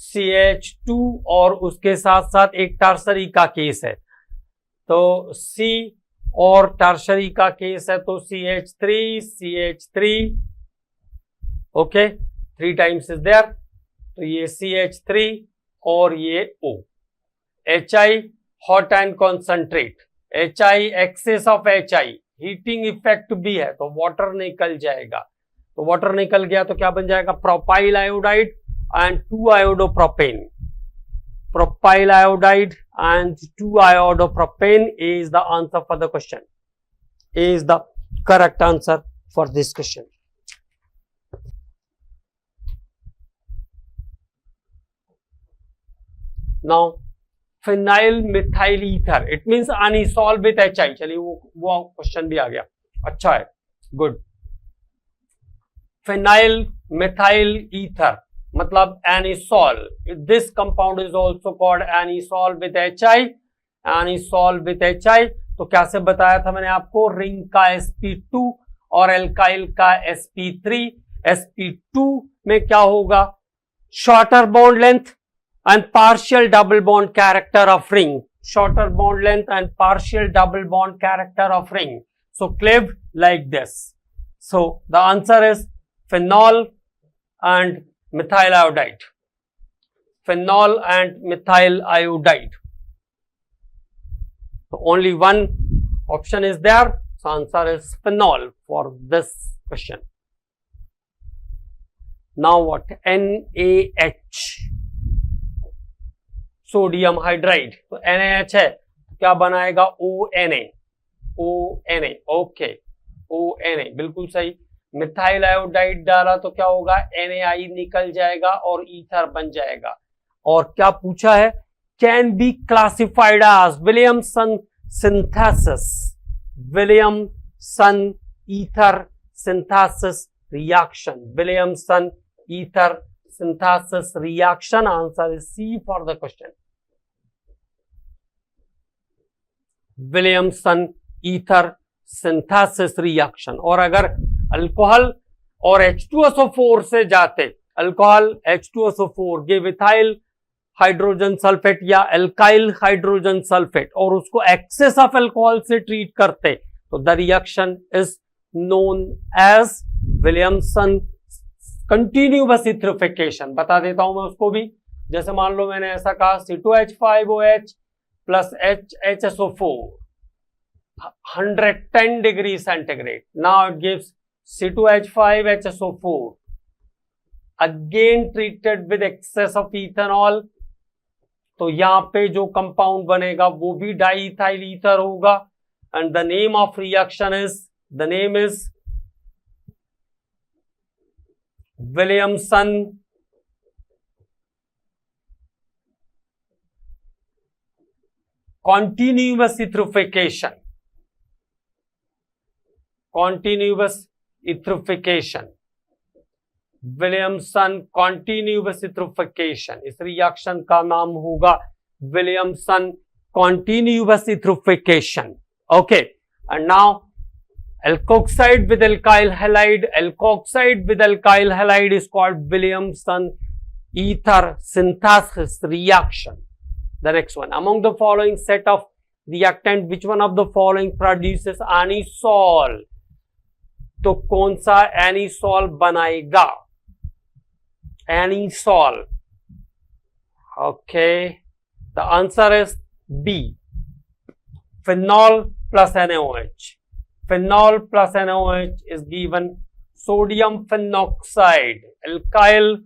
CH2 और उसके साथ साथ एक टर्शरी का केस है, तो C और टर्शरी का केस है तो CH3 okay, 3 times is there, तो ये CH3 और ये O। HI hot and concentrate, HI excess of HI, heating effect भी है तो वाटर निकल जाएगा, तो वाटर निकल गया तो क्या बन जाएगा? Propyl iodide and 2-iodopropane। Propyl iodide and 2-iodopropane is the answer for the question, is the correct answer for this question. Now phenyl methyl ether, it means anisole with HI। चलिए वो question भी आ गया, अच्छा है, good. phenyl methyl ether मतलब anisole, this compound is also called anisole with HI, anisole with HI। तो कैसे बताया था मैंने आपको? रिंग का sp2 और एल्काइल का sp3। sp2 में क्या होगा? Shorter bond length and partial double bond character of ring, shorter bond length and partial double bond character of ring, so cleaved like this। So the answer is phenol and methyl iodide, phenol and methyl iodide। So only one option is there, so answer is phenol for this question। Now what? NaH, sodium hydride, तो NaH है तो क्या बनाएगा? ONA, ONA, okay, ONA बिल्कुल सही। Methyl iodide डाला तो क्या होगा? NaI निकल जाएगा और ईथर बन जाएगा। और क्या पूछा है? Can be classified as Williamson synthesis, Williamson ether synthesis reaction, Williamson ether synthesis reaction। Answer is C for the question, Williamson ether synthesis reaction। और अगर अल्कोहल और H2SO4 से जाते, alcohol H2SO4 give ethyl hydrogen sulphate या alkyl hydrogen sulphate और उसको excess of alcohol से treat करते, तो the reaction is known as Williamson continuous etherification. बता देता हूं मैं उसको भी, जैसे मान लो मैंने ऐसा कहा C2H5OH plus HSO4 110 degree centigrade, now it gives C2H5HSO4 again treated with excess of ethanol, तो यहां पे जो कंपाउंड बनेगा वो भी डाईइथाइल ईथर होगा and the name of reaction is, the name is Williamson continuous eutrophication, continuous eutrophication, Williamson continuous eutrophication। इस reaction का नाम होगा Williamson continuous eutrophication। Okay, and now alkoxide with alkyl halide, alkoxide with alkyl halide is called Williamson ether synthesis reaction। The next one, among the following set of reactant which one of the following produces anisole? तो कौन सा anisole बनाएगा? Anisole, okay, the answer is B, phenol plus NaOH। Phenol plus NaOH is given sodium phenoxide, alkyl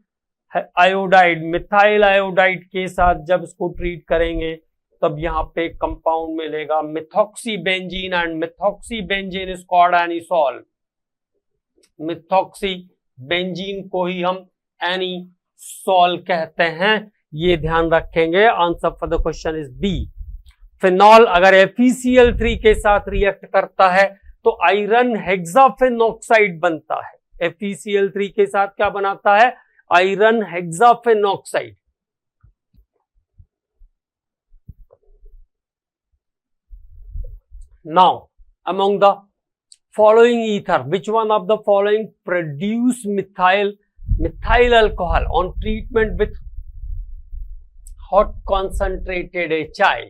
iodide, methyl iodide के साथ जब इसको treat करेंगे तब यहाँ पे कंपाउंड मिलेगा methoxybenzene and methoxybenzene is called anisole। methoxybenzene को ही हम anisole कहते हैं, ये ध्यान रखेंगे। Answer for the question is B. Phenol अगर FeCl3 के साथ रिएक्ट करता है तो आयरन हेक्साफेनॉक्साइड बनता है। FeCl3 के साथ क्या बनाता है? Iron hexaphenoxide. Now among the following ether, which one of the following produce methyl alcohol on treatment with hot concentrated HI?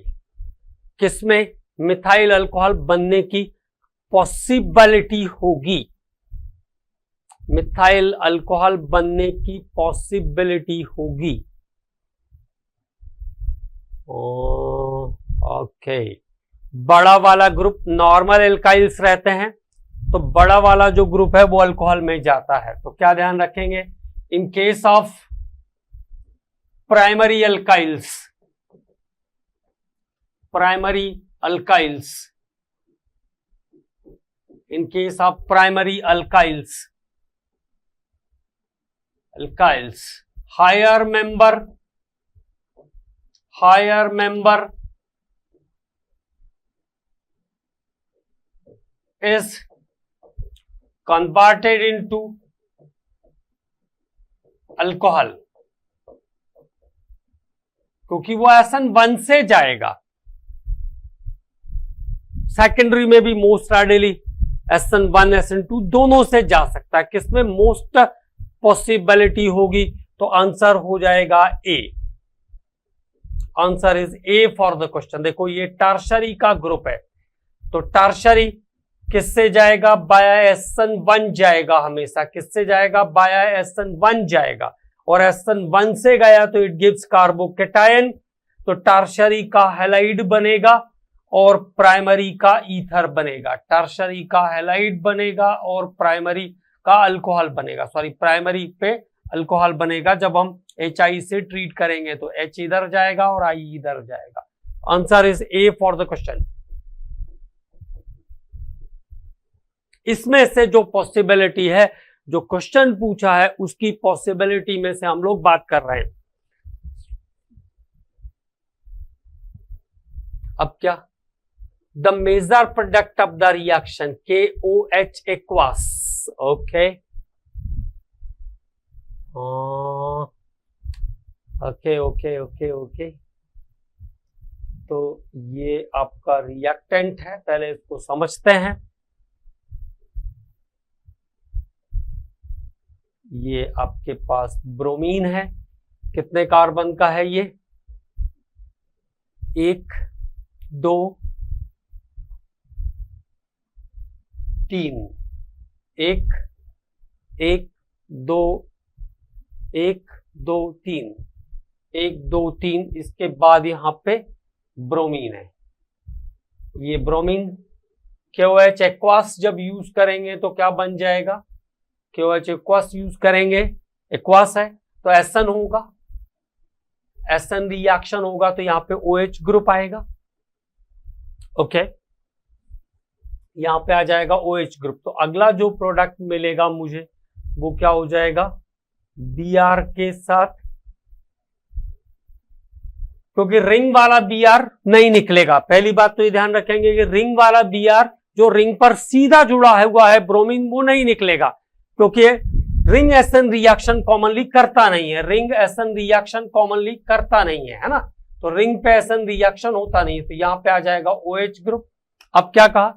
किसमें मिथाइल अल्कोहल बनने की पॉसिबिलिटी होगी? मिथाइल अल्कोहल बनने की पॉसिबिलिटी होगी। ओके, बड़ा वाला ग्रुप नॉर्मल एल्काइल्स रहते हैं, तो बड़ा वाला जो ग्रुप है वो अल्कोहल में जाता है। तो क्या ध्यान रखेंगे? In case of primary alkyls, in case of primary alkyls, higher member is converted into alcohol, क्योंकि वो SN1 से जाएगा। सेकेंडरी में भी मोस्ट आइडियली SN1 SN2 दोनों से जा सकता है। किसमें मोस्ट पॉसिबिलिटी होगी? तो आंसर हो जाएगा A. Answer is A for the question. देखो ये टर्शरी का ग्रुप है, तो टर्शरी किससे जाएगा? बाया SN1 जाएगा हमेशा। किससे जाएगा? बाया SN1 जाएगा, और SN1 से गया तो इट गिव्स कार्बोकेटायन, तो टर्शरी का हैलाइड बनेगा और प्राइमरी का ईथर बनेगा। टर्शरी का हैलाइड बनेगा और प्राइमरी का अल्कोहल बनेगा। सॉरी, प्राइमरी पे अल्कोहल बनेगा जब हम HI से ट्रीट करेंगे, तो H इधर जाएगा और I इधर जाएगा। Answer is A for the question. इसमें से जो पॉसिबिलिटी है, जो क्वेश्चन पूछा है, उसकी पॉसिबिलिटी में से हम लोग बात कर रहे हैं। अब क्या? The major product of the reaction KOH aqueous. Okay okay okay okay okay, तो ये आपका रिएक्टेंट है, पहले इसको समझते हैं। ये आपके पास ब्रोमीन है, कितने कार्बन का है ये? 1 2 3, 1 1 2 1 2 3, 1 2 3, इसके बाद यहां पे ब्रोमीन है। ये ब्रोमीन KOH एक्वास जब यूज करेंगे तो क्या बन जाएगा? KOH एक्वास यूज करेंगे, एक्वास है तो SN होगा, SN रिएक्शन होगा तो यहां पे OH ग्रुप आएगा। ओके, यहां पे आ जाएगा OH ग्रुप। तो अगला जो प्रोडक्ट मिलेगा मुझे वो क्या हो जाएगा? Br के साथ, क्योंकि रिंग वाला Br नहीं निकलेगा। पहली बात तो ये ध्यान रखेंगे कि रिंग वाला Br जो रिंग पर सीधा जुड़ा हुआ है ब्रोमीन, वो नहीं निकलेगा, क्योंकि रिंग SN रिएक्शन कॉमनली करता नहीं है। रिंग SN रिएक्शन कॉमनली करता नहीं है ना, तो रिंग पे SN रिएक्शन होता नहीं है, तो यहां पे आ जाएगा OH ग्रुप। अब क्या कहा?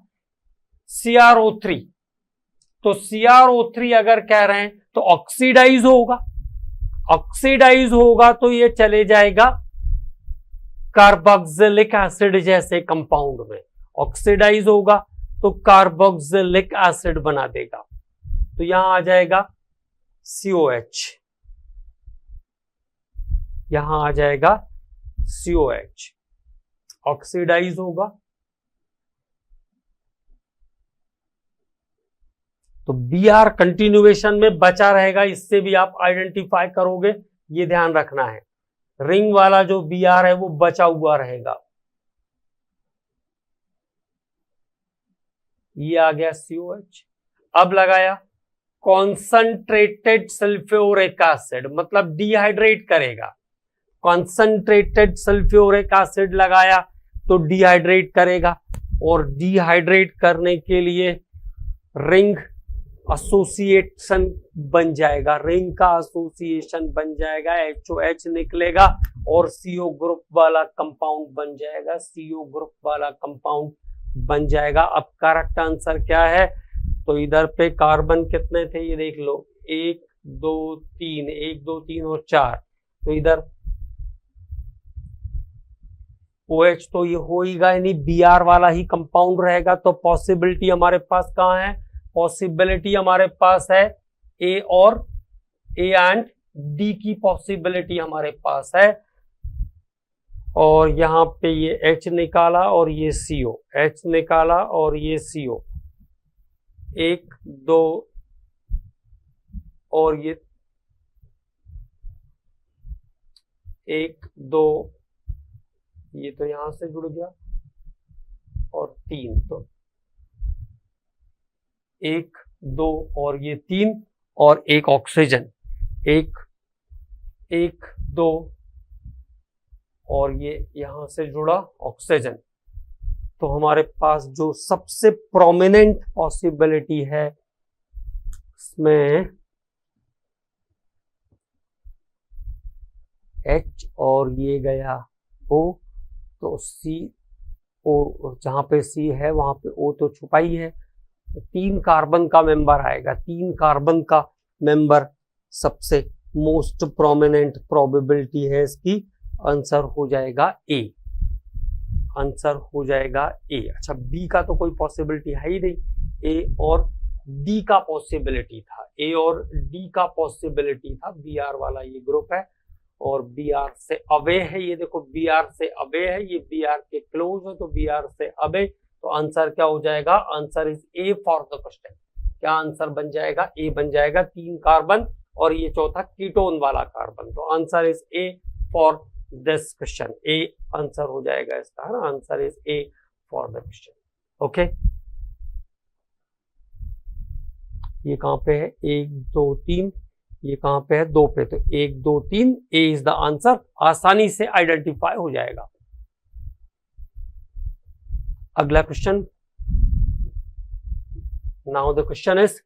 CrO3, तो CrO3 अगर कह रहे हैं तो ऑक्सीडाइज होगा, ऑक्सीडाइज होगा तो ये चले जाएगा कार्बोक्सिलिक एसिड जैसे कंपाउंड में। ऑक्सीडाइज होगा तो कार्बोक्सिलिक एसिड बना देगा, तो यहां आ जाएगा COH, यहां आ जाएगा COH, ऑक्सीडाइज होगा तो Br कंटिन्यूएशन में बचा रहेगा। इससे भी आप आइडेंटिफाई करोगे, ये ध्यान रखना है। रिंग वाला जो Br है वो बचा हुआ रहेगा। ये आ गया COH। अब लगाया कॉन्संट्रेटेड सल्फ्यूरिक एसिड, मतलब डिहाइड्रेट करेगा। कॉन्संट्रेटेड सल्फ्यूरिक एसिड लगाया तो डिहाइड्रेट करेगा, और डिहाइड्रेट करने के लिए रिंग एसोसिएशन बन जाएगा, रिंग का एसोसिएशन बन जाएगा, HOH निकलेगा और CO ग्रुप वाला कंपाउंड बन जाएगा। CO ग्रुप वाला कंपाउंड बन जाएगा। अब करेक्ट आंसर क्या है, तो इधर पे कार्बन कितने थे ये देख लो, 1 2 3, 1 2 3 और 4, तो इधर OH तो ये होगा ही नहीं, Br वाला ही कंपाउंड रहेगा। तो पॉसिबिलिटी हमारे पास कहाँ है, पॉसिबिलिटी हमारे पास है A और A एंड D की पॉसिबिलिटी हमारे पास है। और यहां पे ये H निकाला और ये CO, H निकाला और ये CO, 1 2 और ये 1 2, ये तो यहां से जुड़ गया, और 3, तो 1 2 और ये 3 और एक ऑक्सीजन, 1 1 2 और ये यहां से जुड़ा ऑक्सीजन। तो हमारे पास जो सबसे प्रोमिनेंट पॉसिबिलिटी है इसमें H और ये गया O, तो CO जहां पे C है वहां पे O तो छुपा ही है, तो 3 कार्बन का मेंबर आएगा। 3 कार्बन का मेंबर सबसे मोस्ट प्रोमिनेंट प्रोबेबिलिटी है इसकी, आंसर हो जाएगा A, आंसर हो जाएगा A। अच्छा, B का तो कोई पॉसिबिलिटी है ही नहीं, A और D का पॉसिबिलिटी था, A और D का पॉसिबिलिटी था। Br वाला ये ग्रुप है और Br से अवे है, ये देखो Br से अवे है, ये Br के क्लोज है, तो Br से अवे, तो आंसर क्या हो जाएगा, answer is A for the question. क्या आंसर बन जाएगा, A बन जाएगा। 3 कार्बन और ये चौथा कीटोन वाला कार्बन, तो answer is A for this question. A answer हो जाएगा इसका, है ना, answer is A for the question. Okay, ये कहां पे है, 1 2 3, ये कहां पे है, 2 पे, तो 1 2 3, A इज द आंसर, आसानी से आइडेंटिफाई हो जाएगा। अगला question, now the question is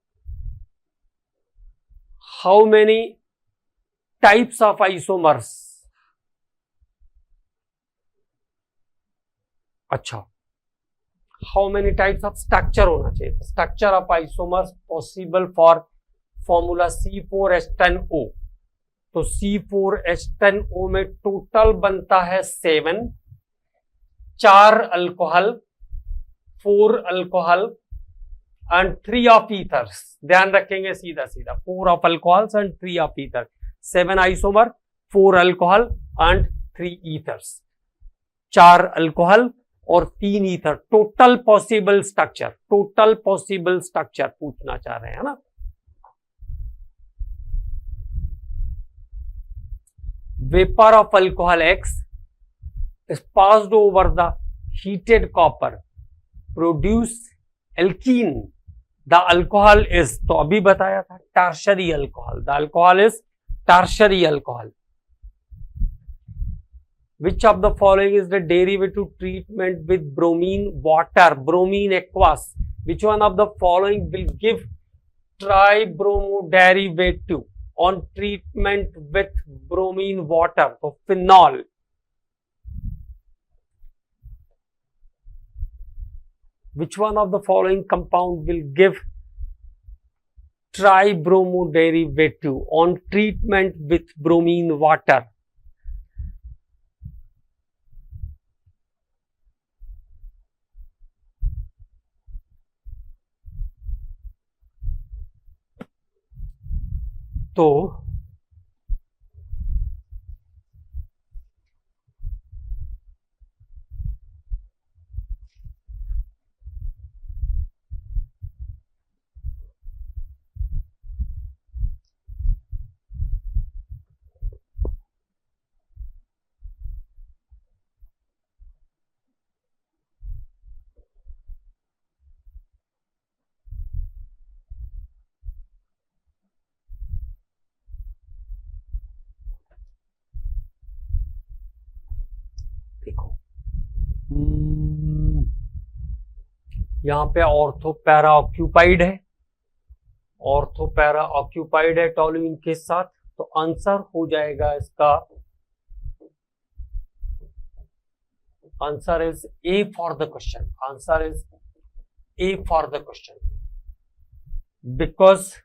how many types of isomers. अच्छा, how many types of structure होना चाहिए, structure of isomers possible for formula C4H10O। तो C4H10O में टोटल बनता है 7, 4 alcohol, 4 alcohol and 3 of ethers. ध्यान रखेंगे सीधा सीधा, 4 of alcohols and 3 of ether, 7 isomer, 4 alcohol and 3 ethers, 4 alcohol और 3 ether, total possible structure, total possible structure पूछना चाह रहे हैं ना। Vapor of alcohol X is passed over the heated copper, produce alkene. The alcohol is, तो अभी बताया था, tertiary alcohol. The alcohol is tertiary alcohol. Which of the following is the derivative treatment with bromine water, bromine aqueous? Which one of the following will give tribromo derivative on treatment with bromine water? तो phenol, which one of the following compound will give tribromo derivative on treatment with bromine water? तो देखो, यहां पे ortho para occupied है, ortho para occupied है toluene के साथ, तो आंसर हो जाएगा इसका Answer is A for the question. Answer is A for the question. Because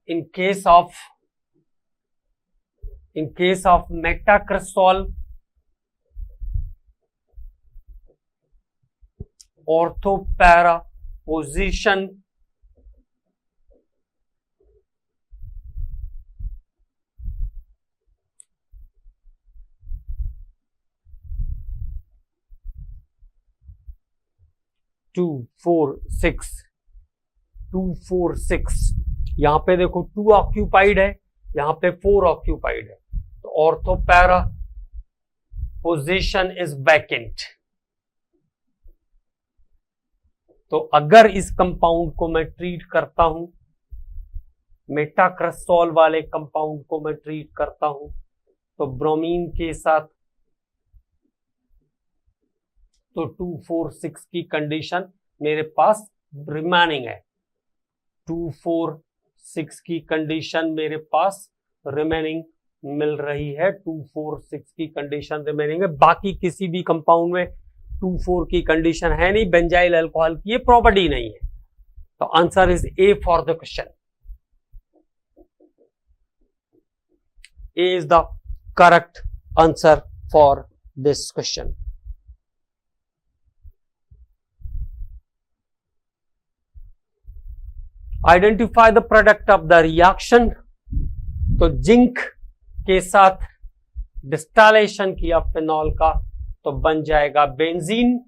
in case of metacresol, orthopara position two, four, six, यहां पे देखो 2 ऑक्यूपाइड है, यहां पे 4 ऑक्यूपाइड है, तो ऑर्थोपैरा पोजीशन इज वैकेंट। तो अगर इस कंपाउंड को मैं ट्रीट करता हूं, मेटाक्रेसोल वाले कंपाउंड को मैं ट्रीट करता हूं, तो ब्रोमीन के साथ तो 2, 4, 6 की कंडीशन मेरे पास रिमेनिंग है। 2, 4, 6 की कंडीशन मेरे पास रिमेनिंग मिल रही है। 2, 4, 6 की कंडीशन रिमेनिंग है। बाकी किसी भी कंपाउंड में 2, 4 की कंडीशन है नहीं, बेंजाइल अल्कोहल की ये प्रॉपर्टी नहीं है। तो answer is A for the question. A is the correct answer for this question. Identify the product of the reaction. तो जिंक के साथ डिस्टालेशन किया फिनॉल का तो बन जाएगा बेंजीन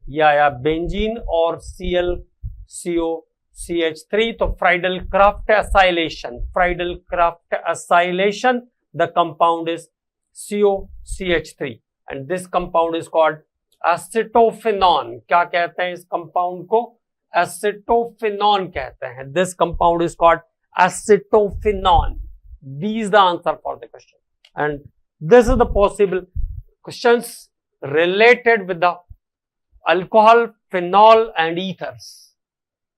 या बेंजीन और ClCOCH3। तो Friedl Crafts acylation the compound is COCH3 and this compound is called acetophenone. क्या कहते हैं इस कंपाउंड को? एसिटोफिनॉन कहते हैं। This compound is called acetophenone. B is the answer for the question, and this is the possible questions related with the alcohol, phenol and ethers.